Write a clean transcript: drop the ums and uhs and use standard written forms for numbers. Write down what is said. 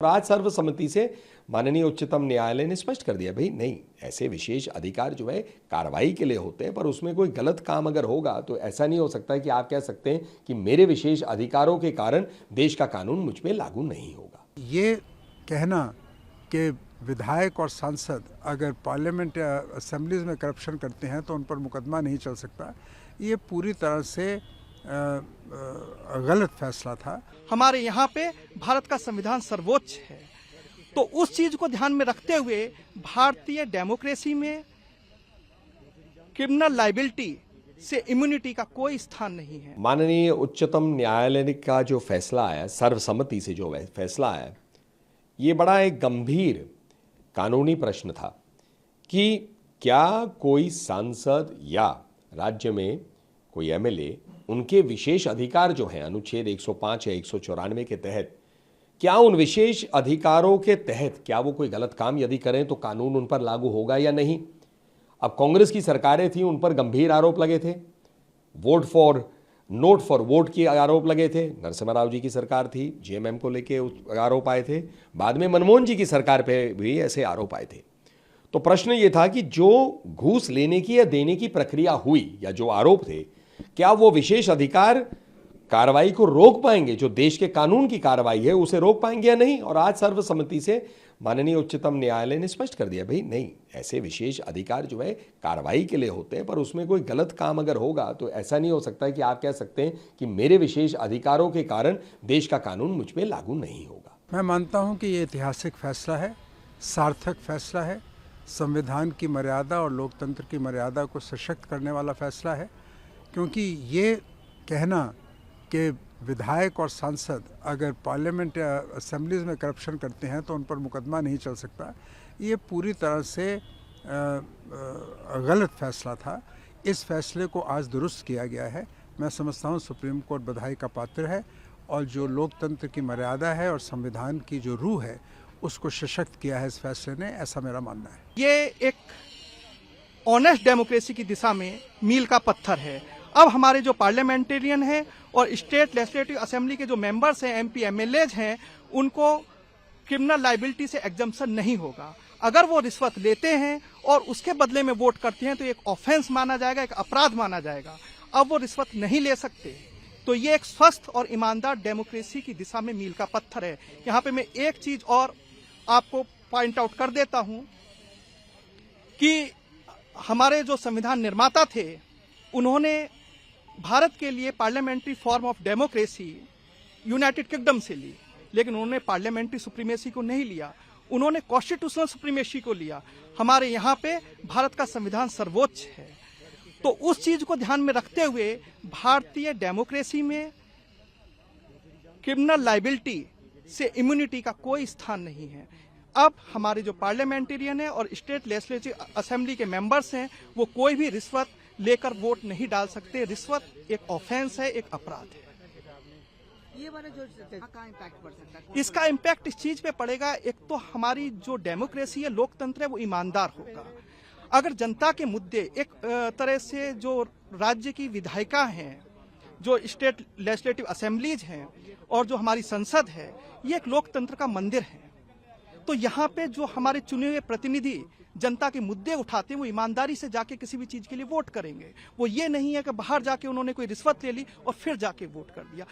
और आज सर्वसम्मति से माननीय उच्चतम न्यायालय ने स्पष्ट कर दिया, भाई नहीं, ऐसे विशेष अधिकार जो है कार्रवाई के लिए होते हैं, पर उसमें कोई गलत काम अगर होगा तो ऐसा नहीं हो सकता कि आप कह सकते हैं कि मेरे विशेष अधिकारों के कारण देश का कानून मुझ पे लागू नहीं होगा। ये कहना कि विधायक और सांसद अगर पार्लियामेंट या असेंबलीज में करप्शन करते हैं तो उन पर मुकदमा नहीं चल सकता, ये पूरी तरह से गलत फैसला था। हमारे यहाँ पे भारत का संविधान सर्वोच्च है, तो उस चीज को ध्यान में रखते हुए भारतीय डेमोक्रेसी में क्रिमिनल लायबिलिटी से इम्यूनिटी का कोई स्थान नहीं है। माननीय उच्चतम न्यायालय का जो फैसला आया, सर्वसम्मति से जो फैसला आया, ये बड़ा एक गंभीर कानूनी प्रश्न था कि क्या कोई सांसद या राज्य में कोई एमएलए, उनके विशेष अधिकार जो हैं अनुच्छेद 105 या 194 के तहत, क्या उन विशेष अधिकारों के तहत क्या वो कोई गलत काम यदि करें तो कानून उन पर लागू होगा या नहीं। अब कांग्रेस की सरकारें थी, उन पर गंभीर आरोप लगे थे, नोट फॉर वोट के आरोप लगे थे। नरसिम्हा राव जी की सरकार थी, जेएमएम को लेके आरोप आए थे, बाद में मनमोहन जी की सरकार पे भी ऐसे आरोप आए थे। तो प्रश्न ये था कि जो घूस लेने की या देने की प्रक्रिया हुई या जो आरोप थे, क्या वो विशेष अधिकार कार्रवाई को रोक पाएंगे, जो देश के कानून की कार्रवाई है उसे रोक पाएंगे या नहीं। और आज सर्वसम्मति से माननीय उच्चतम न्यायालय ने स्पष्ट कर दिया, भाई नहीं, ऐसे विशेष अधिकार जो है कार्रवाई के लिए होते हैं, पर उसमें कोई गलत काम अगर होगा तो ऐसा नहीं हो सकता कि आप कह सकते हैं कि मेरे विशेष अधिकारों के कारण देश का कानून मुझ पे लागू नहीं होगा। मैं मानता हूं कि ये ऐतिहासिक फैसला है, सार्थक फैसला है, संविधान की मर्यादा और लोकतंत्र की मर्यादा को सशक्त करने वाला फैसला है, क्योंकि ये कहना कि विधायक और सांसद अगर पार्लियामेंट या असेंबलीज में करप्शन करते हैं तो उन पर मुकदमा नहीं चल सकता, ये पूरी तरह से गलत फैसला था। इस फैसले को आज दुरुस्त किया गया है। मैं समझता हूँ सुप्रीम कोर्ट बधाई का पात्र है और जो लोकतंत्र की मर्यादा है और संविधान की जो रूह है उसको सशक्त किया है इस फैसले ने, ऐसा मेरा मानना है। ये एक ऑनेस्ट डेमोक्रेसी की दिशा में मील का पत्थर है। अब हमारे जो पार्लियामेंटेरियन हैं और स्टेट लेजिस्लेटिव असेंबली के जो मेंबर्स हैं, एमपी एमएलएज हैं, उनको क्रिमिनल लायबिलिटी से एग्जम्पशन नहीं होगा। अगर वो रिश्वत लेते हैं और उसके बदले में वोट करते हैं तो एक ऑफेंस माना जाएगा, एक अपराध माना जाएगा। अब वो रिश्वत नहीं ले सकते, तो ये एक स्वस्थ और ईमानदार डेमोक्रेसी की दिशा में मील का पत्थर है। यहाँ पे मैं एक चीज और आपको पॉइंट आउट कर देता हूं कि हमारे जो संविधान निर्माता थे, उन्होंने भारत के लिए parliamentary form of democracy United kingdom से ली, लेकिन उन्होंने पार्लियामेंट्री सुप्रीमेसी को नहीं लिया, उन्होंने कॉन्स्टिट्यूशनल सुप्रीमेसी को लिया। हमारे यहाँ पे भारत का संविधान सर्वोच्च है, तो उस चीज को ध्यान में रखते हुए भारतीय डेमोक्रेसी में क्रिमिनल लायबिलिटी से इम्यूनिटी का कोई स्थान नहीं है। अब हमारे जो पार्लियामेंटेरियन है और स्टेट लेजिस्लेटिव असेंबली के मेंबर्स हैं, वो कोई भी रिश्वत लेकर वोट नहीं डाल सकते। रिश्वत एक ऑफेंस है, एक अपराध है। ये वाला जो का इम्पैक्ट पड़ सकता है, इसका इम्पैक्ट इस चीज पे पड़ेगा, एक तो हमारी जो डेमोक्रेसी है, लोकतंत्र है, वो ईमानदार होगा। अगर जनता के मुद्दे एक तरह से जो राज्य की विधायिका हैं, जो स्टेट लेजिस्लेटिव असेंबलीज हैं और जो हमारी संसद है, ये एक लोकतंत्र का मंदिर है। तो यहाँ पे जो हमारे चुने हुए प्रतिनिधि जनता के मुद्दे उठाते हैं, वो ईमानदारी से जाके किसी भी चीज के लिए वोट करेंगे। वो ये नहीं है कि बाहर जाके उन्होंने कोई रिश्वत ले ली और फिर जाके वोट कर दिया।